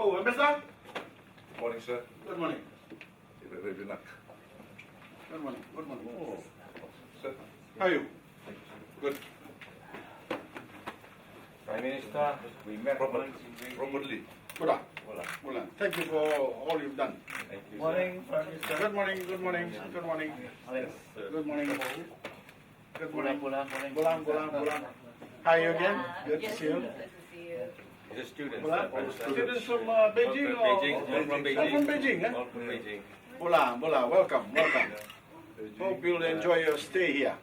Oh, Ambassador? Morning, sir. Good morning. Good luck. Good morning. Good morning. Oh, sir. How are you? Good. Prime Minister, we met Robert, once in Beijing. Robert Lee. Good on. Voilà. Good on. Thank you for all you've done. Thank you. Morning, Prime Minister. Good morning. Good morning. Good morning. Alex. Good morning. Good morning. Morning. Gulam. How are you again? Good to see you. Good to see you. He's a student. Gulam. Prime Minister. Students from Beijing or? Beijing. All from Beijing. Oh, from Beijing, eh? All from Beijing. Bula. Welcome. Hope you'll enjoy your stay here.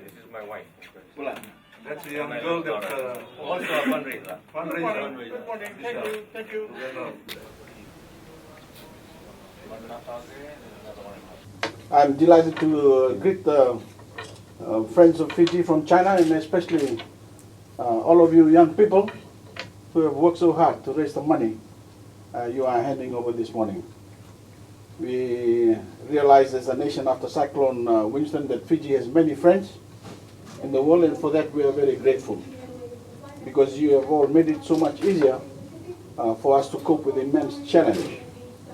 This is my wife. Bula. That's a young girl that Also a fundraiser. Good morning. Good morning. Thank you. I'm delighted to greet the friends of Fiji from China, and especially all of you young people who have worked so hard to raise the money you are handing over this morning. We realize as a nation after Cyclone Winston that Fiji has many friends in the world, and for that we are very grateful, because you have all made it so much easier for us to cope with the immense challenge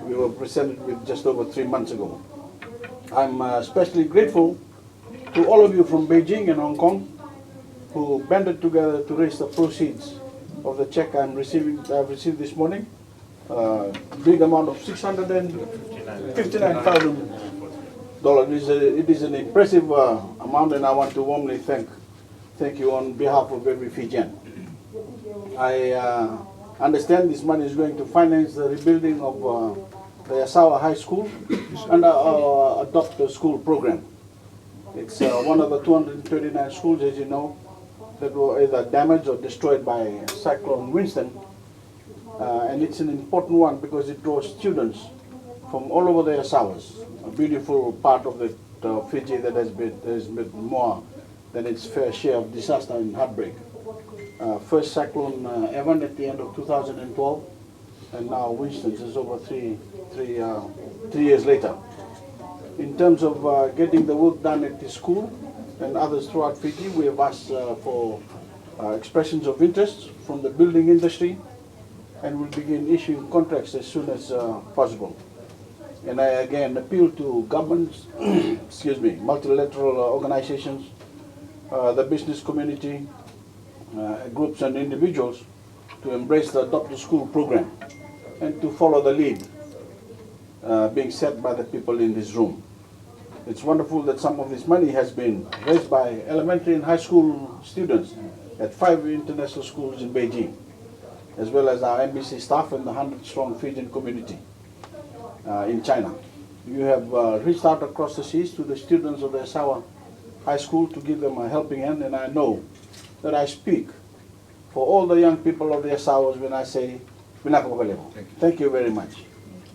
we were presented with just over 3 months ago. I'm especially grateful to all of you from Beijing and Hong Kong who banded together to raise the proceeds of the check I've received this morning. Big amount of $659,000. It is an impressive amount, and I want to warmly thank you on behalf of every Fijian. I understand this money is going to finance the rebuilding of the Yasawa High School and our Adopt a School program. It's one of the 239 schools, as you know, that were either damaged or destroyed by Cyclone Winston. And it's an important one because it draws students from all over the Yasawas, a beautiful part of the Fiji that has been more than its fair share of disaster and heartbreak. First Cyclone Evan at the end of 2012, and now Winston is over three years later. In terms of getting the work done at the school and others throughout Fiji, we have asked for expressions of interest from the building industry, and will begin issuing contracts as soon as possible. And I again appeal to governments, multilateral organizations, the business community, groups and individuals to embrace the Adopt a School program and to follow the lead being set by the people in this room. It's wonderful that some of this money has been raised by elementary and high school students at 5 international schools in Beijing, as well as our embassy staff and the 100-strong Fijian community in China. You have reached out across the seas to the students of the Yasawa High School to give them a helping hand, and I know that I speak for all the young people of the Yasawas when I say, thank you very much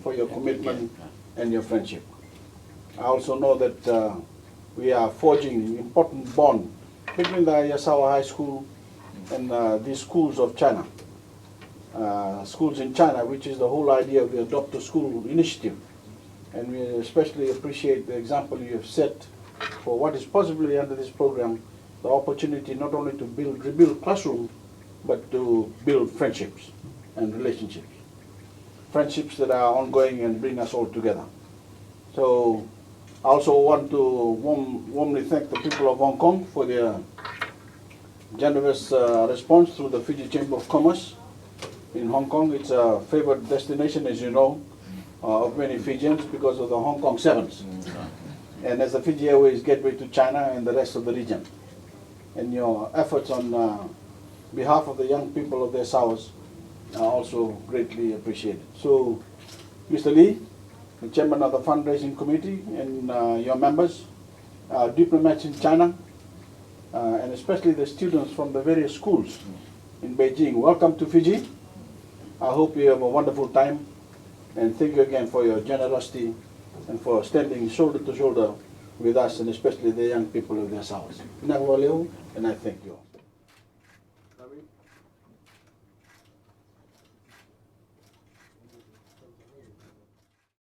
for your commitment and your friendship. I also know that we are forging an important bond between the Yasawa High School and these schools of China. Schools in China, which is the whole idea of the Adopt a School initiative. And we especially appreciate the example you have set for what is possibly under this program, the opportunity not only to rebuild classrooms, but to build friendships and relationships. Friendships that are ongoing and bring us all together. So I also want to warmly thank the people of Hong Kong for their generous response through the Fiji Chamber of Commerce. In Hong Kong, it's a favored destination, as you know, of many Fijians because of the Hong Kong Sevens. And as the Fiji Airways gateway to China and the rest of the region. And your efforts on behalf of the young people of the Yasawas are also greatly appreciated. So, Mr. Lee, the chairman of the fundraising committee, and your members, diplomats in China, and especially the students from the various schools in Beijing, welcome to Fiji. I hope you have a wonderful time, and thank you again for your generosity and for standing shoulder to shoulder with us, and especially the young people of the Yasawas. And I thank you all.